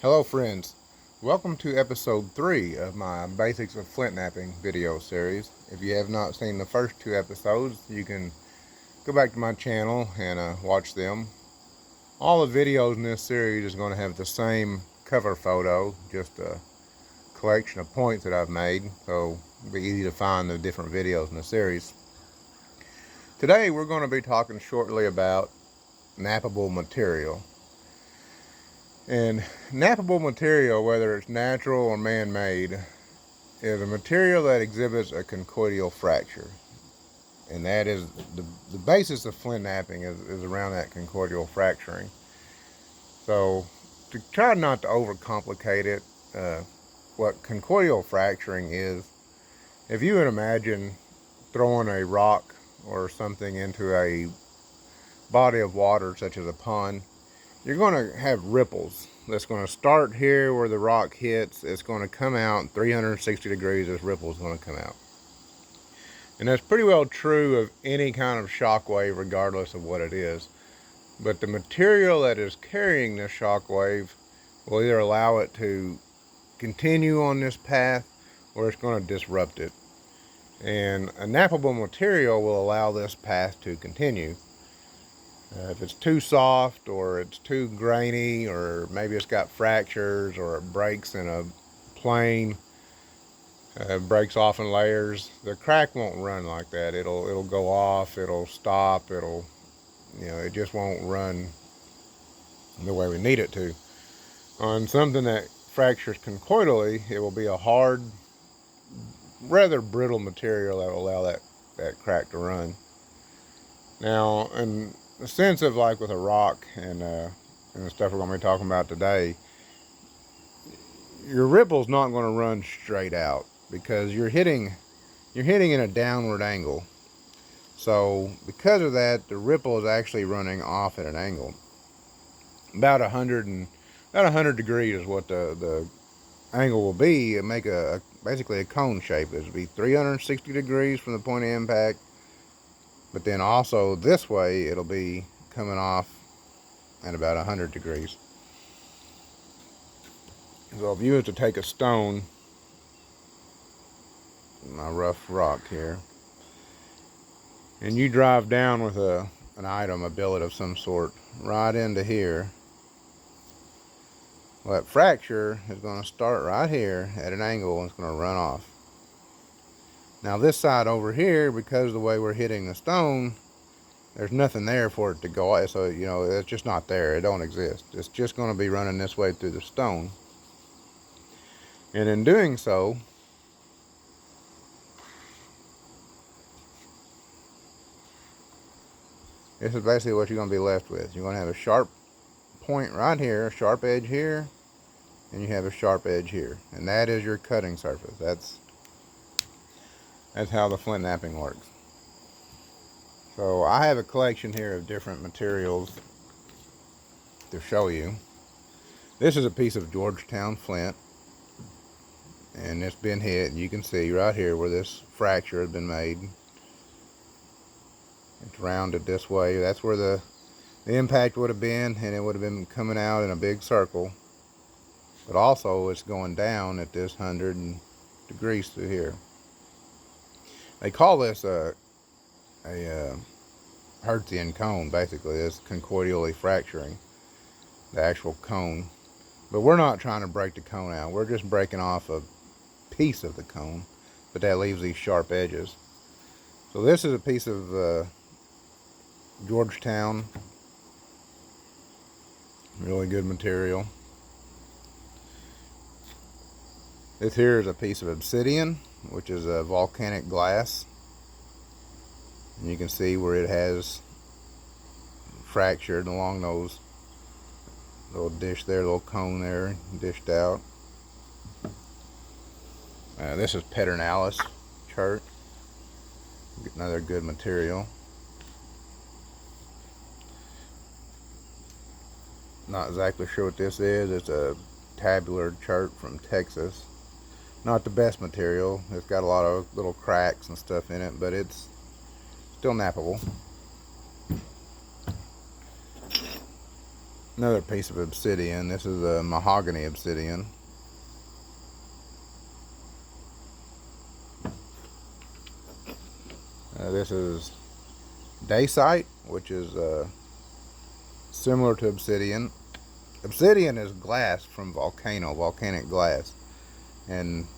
Hello friends, welcome to episode 3 of my Basics of Flintknapping video series. If you have not seen the first 2 episodes, you can go back to my channel and watch them. All the videos in this series is going to have the same cover photo, just a collection of points that I've made, so it'll be easy to find the different videos in the series. Today we're going to be talking shortly about knappable material. And knappable material, whether it's natural or man-made, is a material that exhibits a conchoidal fracture. And that is the basis of flint knapping is around that conchoidal fracturing. So to try not to overcomplicate it, what conchoidal fracturing is, if you would imagine throwing a rock or something into a body of water such as a pond, you're going to have ripples. That's going to start here where the rock hits. It's going to come out 360 degrees. This ripple is going to come out. And that's pretty well true of any kind of shock wave, regardless of what it is. But the material that is carrying this shock wave will either allow it to continue on this path or it's going to disrupt it. And a knappable material will allow this path to continue. If it's too soft or it's too grainy or maybe it's got fractures or it breaks in a plane, breaks off in layers, the crack won't run like that. It'll go off, it'll stop, it just won't run the way we need it to. On something that fractures conchoidally, it will be a hard, rather brittle material that will allow that crack to run. Now, in the sense of like with a rock and the stuff we're going to be talking about today, your ripple's not going to run straight out because you're hitting in a downward angle. So because of that, the ripple is actually running off at an angle. About 100 degrees is what the angle will be. It make basically a cone shape. It would be 360 degrees from the point of impact. But then also this way, it'll be coming off at about 100 degrees. So if you were to take a stone, my rough rock here, and you drive down with an item, a billet of some sort, right into here, well, that fracture is going to start right here at an angle and it's going to run off. Now this side over here, because of the way we're hitting the stone, there's nothing there for it to go out. So, it's just not there. It don't exist. It's just going to be running this way through the stone. And in doing so, this is basically what you're going to be left with. You're going to have a sharp point right here, a sharp edge here, and you have a sharp edge here. And that is your cutting surface. That's how the flint knapping works. So I have a collection here of different materials to show you. This is a piece of Georgetown flint, and it's been hit. You can see right here where this fracture has been made. It's rounded this way. That's where the impact would have been, and it would have been coming out in a big circle. But also it's going down at this 100 degrees through here. They call this a Hertzian cone, basically. It's conchoidally fracturing the actual cone. But we're not trying to break the cone out. We're just breaking off a piece of the cone, but that leaves these sharp edges. So this is a piece of Georgetown, really good material. This here is a piece of obsidian, which is a volcanic glass. And you can see where it has fractured along those little dish there, little cone there, dished out. This is Pedernales chert, another good material. Not exactly sure what this is. It's a tabular chert from Texas. Not the best material. It's got a lot of little cracks and stuff in it, but it's still knappable. Another piece of obsidian. This is a mahogany obsidian. This is dacite, which is similar to obsidian. Obsidian is glass from volcanic glass, and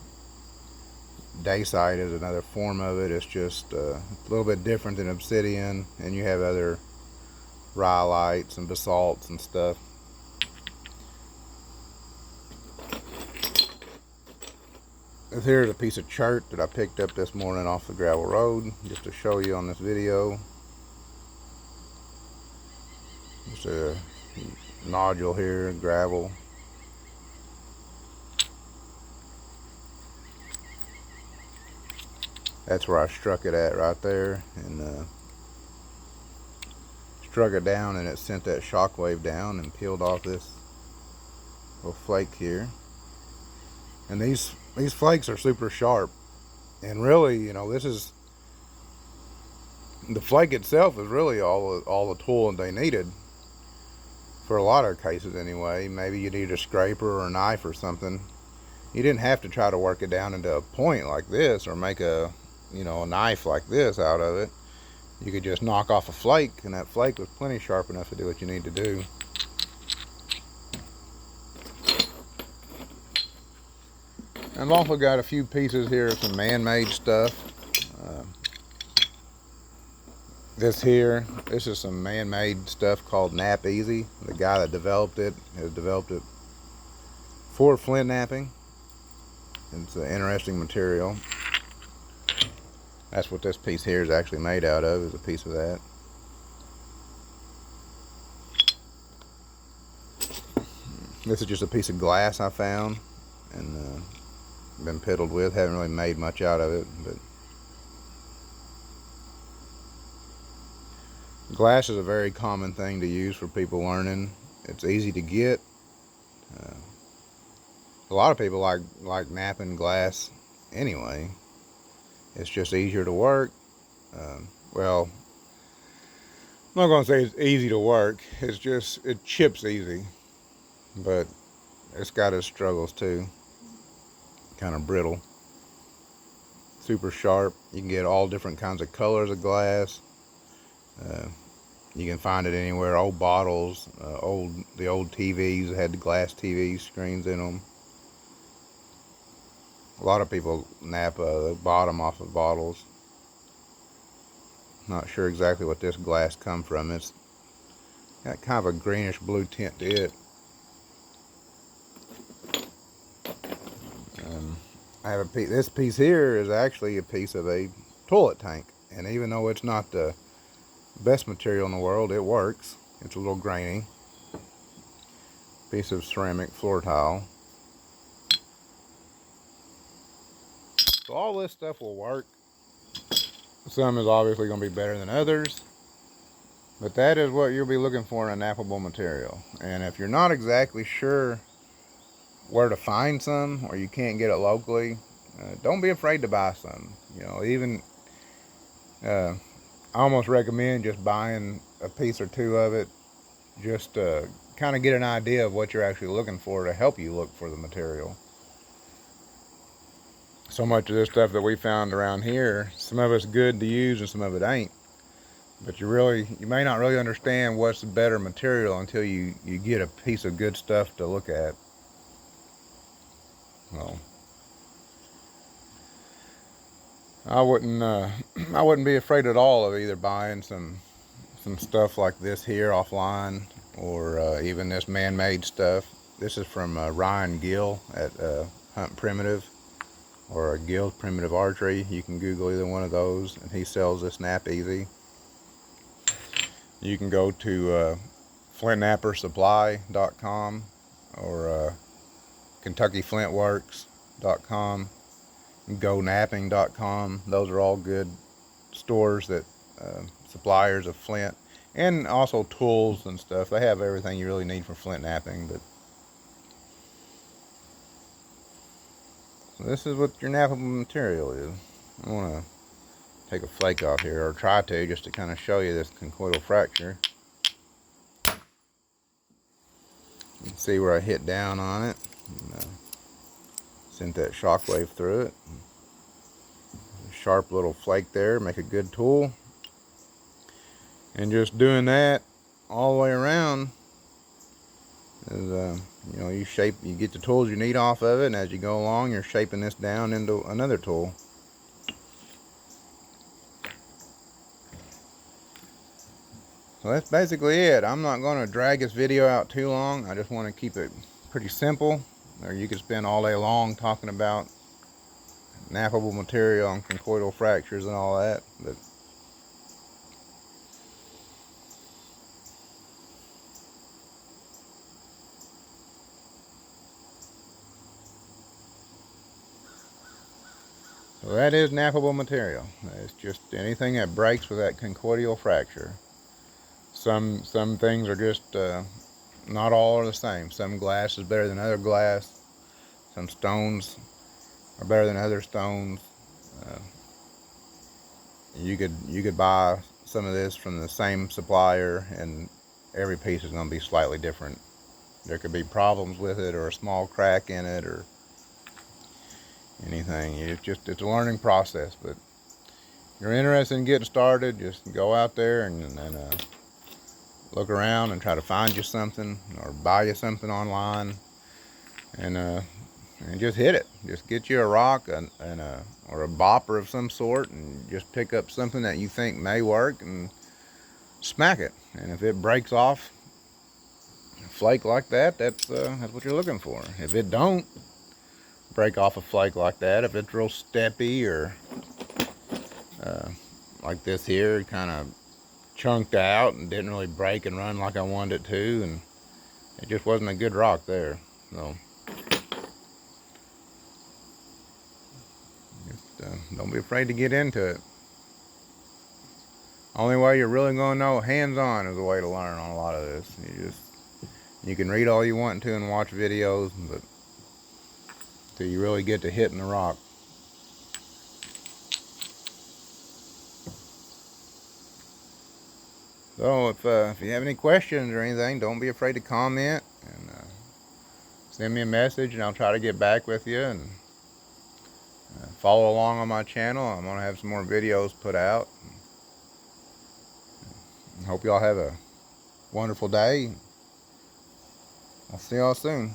dacite is another form of it. It's just a little bit different than obsidian, and you have other rhyolites and basalts and stuff. Here's a piece of chert that I picked up this morning off the gravel road, just to show you on this video. Just a nodule here, gravel. That's where I struck it at right there, and struck it down, and it sent that shockwave down and peeled off this little flake here. And these flakes are super sharp, and really, you know, this is the flake itself is really all the tool that they needed for a lot of cases anyway. Maybe you need a scraper or a knife or something. You didn't have to try to work it down into a point like this, or make a, you know, a knife like this out of it. You could just knock off a flake, and that flake was plenty sharp enough to do what you need to do. I've also got a few pieces here of some man-made stuff. This is some man-made stuff called Nap Easy. The guy that developed it has developed it for Flintknapping. It's an interesting material. That's what this piece here is actually made out of, is a piece of that. This is just a piece of glass I found and been piddled with. Haven't really made much out of it, but glass is a very common thing to use for people learning. It's easy to get. A lot of people like napping glass anyway. It's just easier to work. Well, I'm not going to say it's easy to work. It's just, it chips easy, but it's got its struggles too. Kind of brittle. Super sharp. You can get all different kinds of colors of glass. You can find it anywhere. Old bottles, the old TVs had the glass TV screens in them. A lot of people nap the bottom off of bottles. Not sure exactly what this glass come from. It's got kind of a greenish blue tint to it. I have a piece. This piece here is actually a piece of a toilet tank, and even though it's not the best material in the world, it works. It's a little grainy. Piece of ceramic floor tile. So all this stuff will work. Some is obviously going to be better than others, but that is what you'll be looking for in a nappable material. And if you're not exactly sure where to find some, or you can't get it locally, don't be afraid to buy some. You know, even I almost recommend just buying a piece or two of it, just to kind of get an idea of what you're actually looking for, to help you look for the material. So much of this stuff that we found around here, some of it's good to use and some of it ain't. But you may not really understand what's the better material until you get a piece of good stuff to look at. Well, I wouldn't be afraid at all of either buying some stuff like this here offline, or even this man-made stuff. This is from Ryan Gill at Hunt Primitive, or Gill Primitive Archery. You can Google either one of those, and he sells this Nap Easy. You can go to flintknappersupply.com or kentuckyflintworks.com, gonapping.com. Those are all good stores that suppliers of flint, and also tools and stuff. They have everything you really need for flint napping. But so this is what your nappable material is. I want to take a flake off here, or try to, just to kind of show you this conchoidal fracture. You can see where I hit down on it and sent that shock wave through it. A sharp little flake there, make a good tool. And just doing that all the way around is, you know, you get the tools you need off of it, and as you go along, you're shaping this down into another tool. So that's basically it. I'm not going to drag this video out too long. I just want to keep it pretty simple. Or you could spend all day long talking about knappable material and conchoidal fractures and all that. But so that is knappable material. It's just anything that breaks with that conchoidal fracture. Some things are just not all are the same. Some glass is better than other glass. Some stones are better than other stones. Uh, you could buy some of this from the same supplier, and every piece is going to be slightly different. There could be problems with it, or a small crack in it, or anything. It's a learning process. But if you're interested in getting started, just go out there and look around and try to find you something, or buy you something online, and just hit it. Just get you a rock or a bopper of some sort, and just pick up something that you think may work and smack it. And if it breaks off a flake like that, that's what you're looking for. If it don't break off a flake like that, if it's real steppy, or like this here, kind of chunked out and didn't really break and run like I wanted it to, and it just wasn't a good rock there. So just don't be afraid to get into it. Only way you're really going to know hands-on is the way to learn on a lot of this. You can read all you want to and watch videos, but till you really get to hitting the rock. So if you have any questions or anything, don't be afraid to comment, and send me a message, and I'll try to get back with you. And follow along on my channel. I'm going to have some more videos put out. I hope y'all have a wonderful day. I'll see y'all soon.